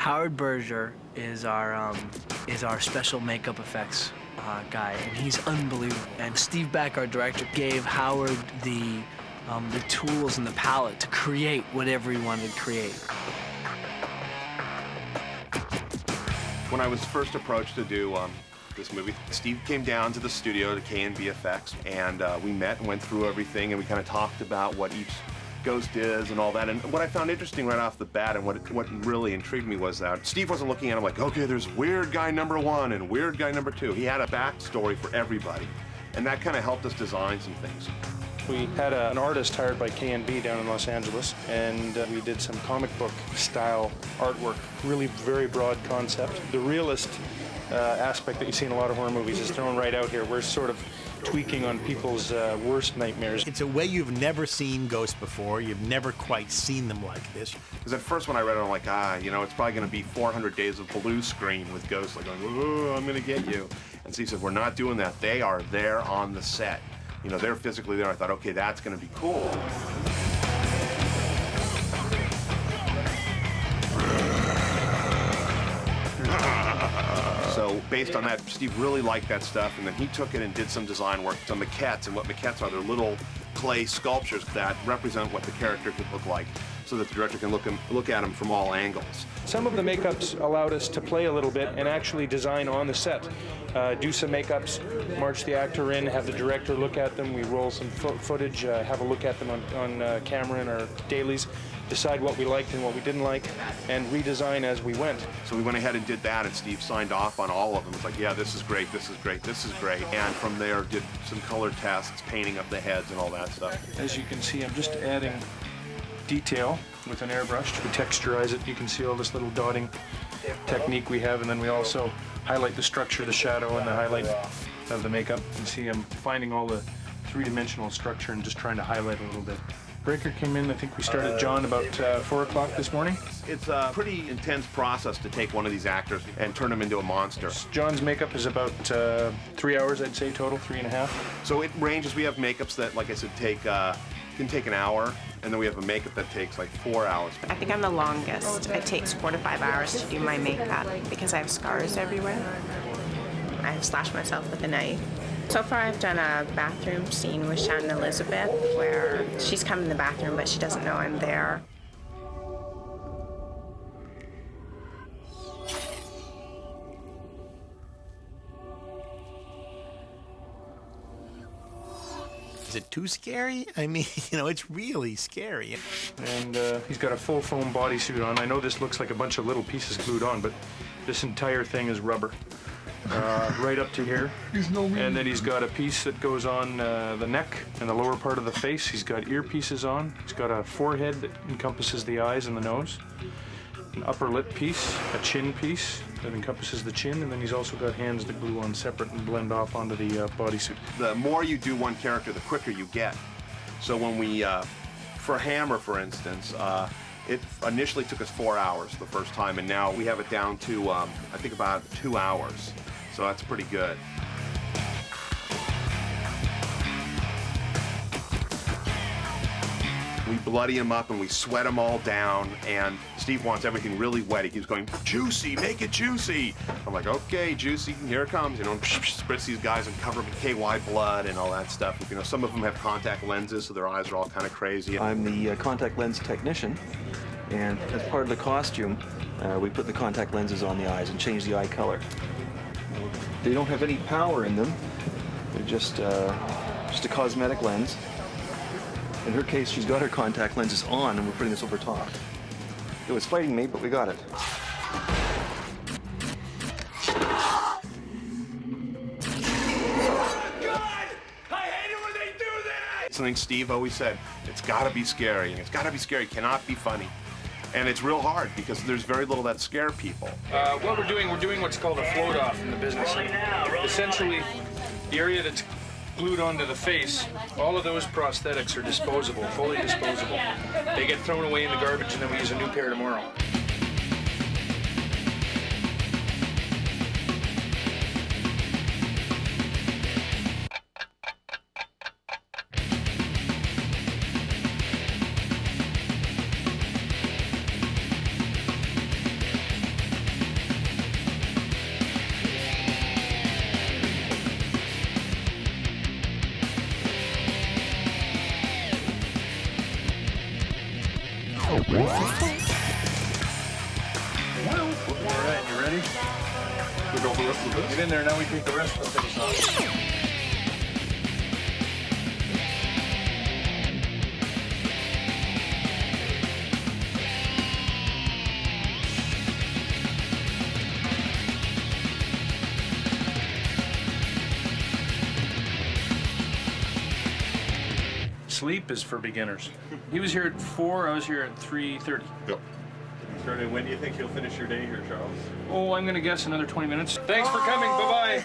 Howard Berger is our special makeup effects guy, and he's unbelievable. And Steve Beck, our director, gave Howard the tools and the palette to create whatever he wanted to create. When I was first approached to do this movie, Steve came down to the studio to K&B Effects, and we met and went through everything, and we kind of talked about what each ghost is and all that. And what I found interesting right off the bat and what really intrigued me was that Steve wasn't looking at him like, okay, there's weird guy number 1 and weird guy number 2. He had a backstory for everybody, and that kind of helped us design some things. We had an artist hired by K&B down in Los Angeles, and we did some comic book style artwork, really very broad concept. The realist aspect that you see in a lot of horror movies is thrown right out here. We're sort of tweaking on people's worst nightmares. It's a way you've never seen ghosts before. You've never quite seen them like this. Because at first when I read it, I'm like, it's probably going to be 400 days of blue screen with ghosts like going, oh, I'm going to get you. And Steve said, we're not doing that. They are there on the set. They're physically there. I thought, okay, that's going to be cool. So based on that, Steve really liked that stuff, and then he took it and did some design work, some maquettes, and what maquettes are, they're little clay sculptures that represent what the character could look like, so that the director can look at them from all angles. Some of the makeups allowed us to play a little bit and actually design on the set. Do some makeups, march the actor in, have the director look at them. We roll some footage, have a look at them on camera in our dailies, decide what we liked and what we didn't like, and redesign as we went. So we went ahead and did that, and Steve signed off on all of them. It's like, yeah, this is great, this is great, this is great. And from there, did some color tests, painting up the heads and all that stuff. As you can see, I'm just adding detail with an airbrush to texturize it. You can see all this little dotting technique we have, and then we also highlight the structure, the shadow, and the highlight of the makeup. You can see I'm finding all the three-dimensional structure and just trying to highlight a little bit. Breaker came in, I think we started John about 4 o'clock this morning. It's a pretty intense process to take one of these actors and turn him into a monster. John's makeup is about 3 hours, I'd say, total, 3.5. So it ranges. We have makeups that, like I said, can take an hour, and then we have a makeup that takes like 4 hours. I think I'm the longest. It takes 4 to 5 hours to do my makeup because I have scars everywhere. I've slashed myself with a knife. So far I've done a bathroom scene with Shannon Elizabeth where she's come in the bathroom but she doesn't know I'm there. Is it too scary? I mean, it's really scary. And he's got a full foam bodysuit on. I know this looks like a bunch of little pieces glued on, but this entire thing is rubber. Right up to here. And then he's got a piece that goes on the neck and the lower part of the face. He's got earpieces on. He's got a forehead that encompasses the eyes and the nose. An upper lip piece, a chin piece that encompasses the chin, and then he's also got hands that glue on separate and blend off onto the bodysuit. The more you do one character, the quicker you get. So when we, for Hammer, for instance, it initially took us 4 hours the first time, and now we have it down to, I think, about 2 hours. So that's pretty good. We bloody him up and we sweat him all down, and Steve wants everything really wet. He keeps going, juicy, make it juicy. I'm like, okay, juicy, here it comes. Spritz these guys and cover them in KY blood and all that stuff. Some of them have contact lenses, so their eyes are all kind of crazy. I'm the contact lens technician, and as part of the costume, we put the contact lenses on the eyes and change the eye color. They don't have any power in them. They're just a cosmetic lens. In her case, she's got her contact lenses on, and we're putting this over top. It was fighting me, but we got it. Something Steve always said, it's got to be scary, and it's got to be scary, cannot be funny. And it's real hard because there's very little that scare people. What we're doing what's called a float off in the business. Essentially, the area that's glued onto the face, all of those prosthetics are disposable, fully disposable. They get thrown away in the garbage and then we use a new pair tomorrow. right, you ready? We go for the rest of this? Get in there, now we take the rest of the things off. Sleep is for beginners. He was here at 4, I was here at 3:30. Yep. When do you think you'll finish your day here, Charles? Oh, I'm gonna guess another 20 minutes. Thanks for coming, bye-bye.